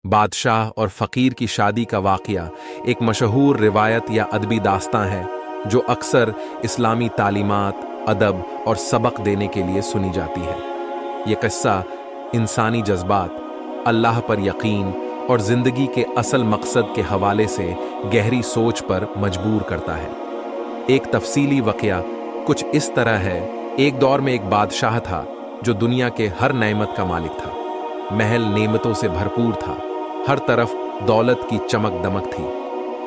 बादशाह और फ़कीर की शादी का वाक़या एक मशहूर रिवायत या अदबी दास्तां है जो अक्सर इस्लामी तालीमात, अदब और सबक देने के लिए सुनी जाती है। ये किस्सा इंसानी जज्बात, अल्लाह पर यकीन और ज़िंदगी के असल मकसद के हवाले से गहरी सोच पर मजबूर करता है। एक तफसीली वाक़या कुछ इस तरह है। एक दौर में एक बादशाह था जो दुनिया के हर नेमत का मालिक था। महल नेमतों से भरपूर था, हर तरफ दौलत की चमक दमक थी,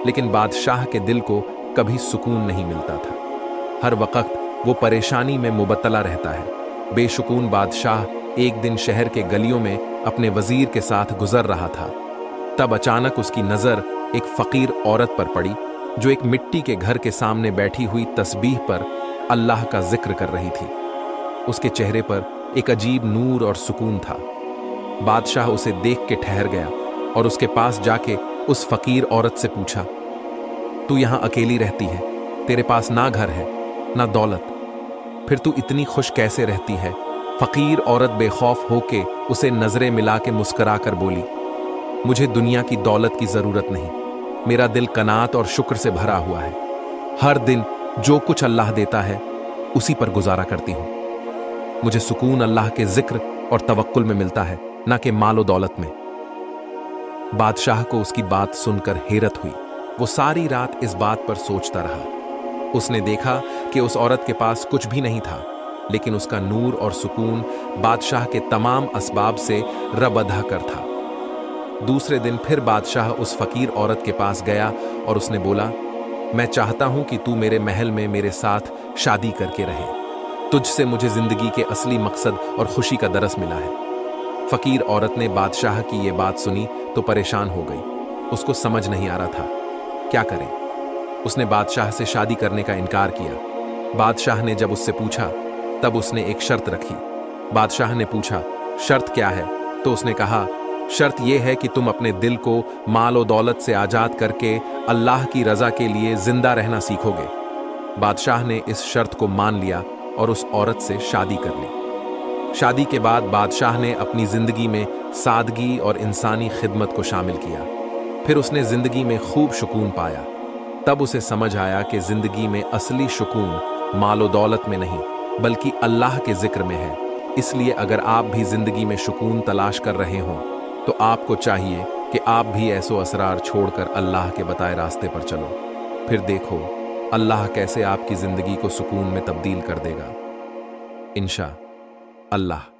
लेकिन बादशाह के दिल को कभी सुकून नहीं मिलता था। हर वक्त वो परेशानी में मुबतला रहता है। बेशुकून बादशाह एक दिन शहर के गलियों में अपने वजीर के साथ गुजर रहा था। तब अचानक उसकी नज़र एक फ़कीर औरत पर पड़ी जो एक मिट्टी के घर के सामने बैठी हुई तस्बीह पर अल्लाह का जिक्र कर रही थी। उसके चेहरे पर एक अजीब नूर और सुकून था। बादशाह उसे देख के ठहर गया और उसके पास जाके उस फ़कीर औरत से पूछा, तू यहाँ अकेली रहती है, तेरे पास ना घर है ना दौलत, फिर तू इतनी खुश कैसे रहती है? फ़कीर औरत बेखौफ होके उसे नजरें मिला के मुस्करा कर बोली, मुझे दुनिया की दौलत की जरूरत नहीं, मेरा दिल कनात और शुक्र से भरा हुआ है। हर दिन जो कुछ अल्लाह देता है उसी पर गुजारा करती हूँ। मुझे सुकून अल्लाह के जिक्र और तवक्कुल में मिलता है, ना कि मालो दौलत में। बादशाह को उसकी बात सुनकर हैरत हुई। वो सारी रात इस बात पर सोचता रहा। उसने देखा कि उस औरत के पास कुछ भी नहीं था, लेकिन उसका नूर और सुकून बादशाह के तमाम असबाब से रब-अदा कर था। दूसरे दिन फिर बादशाह उस फ़कीर औरत के पास गया और उसने बोला, मैं चाहता हूं कि तू मेरे महल में मेरे साथ शादी करके रहे। तुझसे मुझे जिंदगी के असली मकसद और खुशी का दरस मिला है। फ़कीर औरत ने बादशाह की ये बात सुनी तो परेशान हो गई। उसको समझ नहीं आ रहा था क्या करे। उसने बादशाह से शादी करने का इनकार किया। बादशाह ने जब उससे पूछा तब उसने एक शर्त रखी। बादशाह ने पूछा, शर्त क्या है? तो उसने कहा, शर्त यह है कि तुम अपने दिल को माल और दौलत से आजाद करके अल्लाह की रजा के लिए जिंदा रहना सीखोगे। बादशाह ने इस शर्त को मान लिया और उस औरत से शादी कर ली। शादी के बाद बादशाह ने अपनी जिंदगी में सादगी और इंसानी खिदमत को शामिल किया। फिर उसने जिंदगी में खूब सुकून पाया। तब उसे समझ आया कि जिंदगी में असली सुकून माल और दौलत में नहीं बल्कि अल्लाह के जिक्र में है। इसलिए अगर आप भी जिंदगी में सुकून तलाश कर रहे हों तो आपको चाहिए कि आप भी ऐसो असरार छोड़कर अल्लाह के बताए रास्ते पर चलो। फिर देखो अल्लाह कैसे आपकी जिंदगी को सुकून में तब्दील कर देगा। इंशा अल्लाह।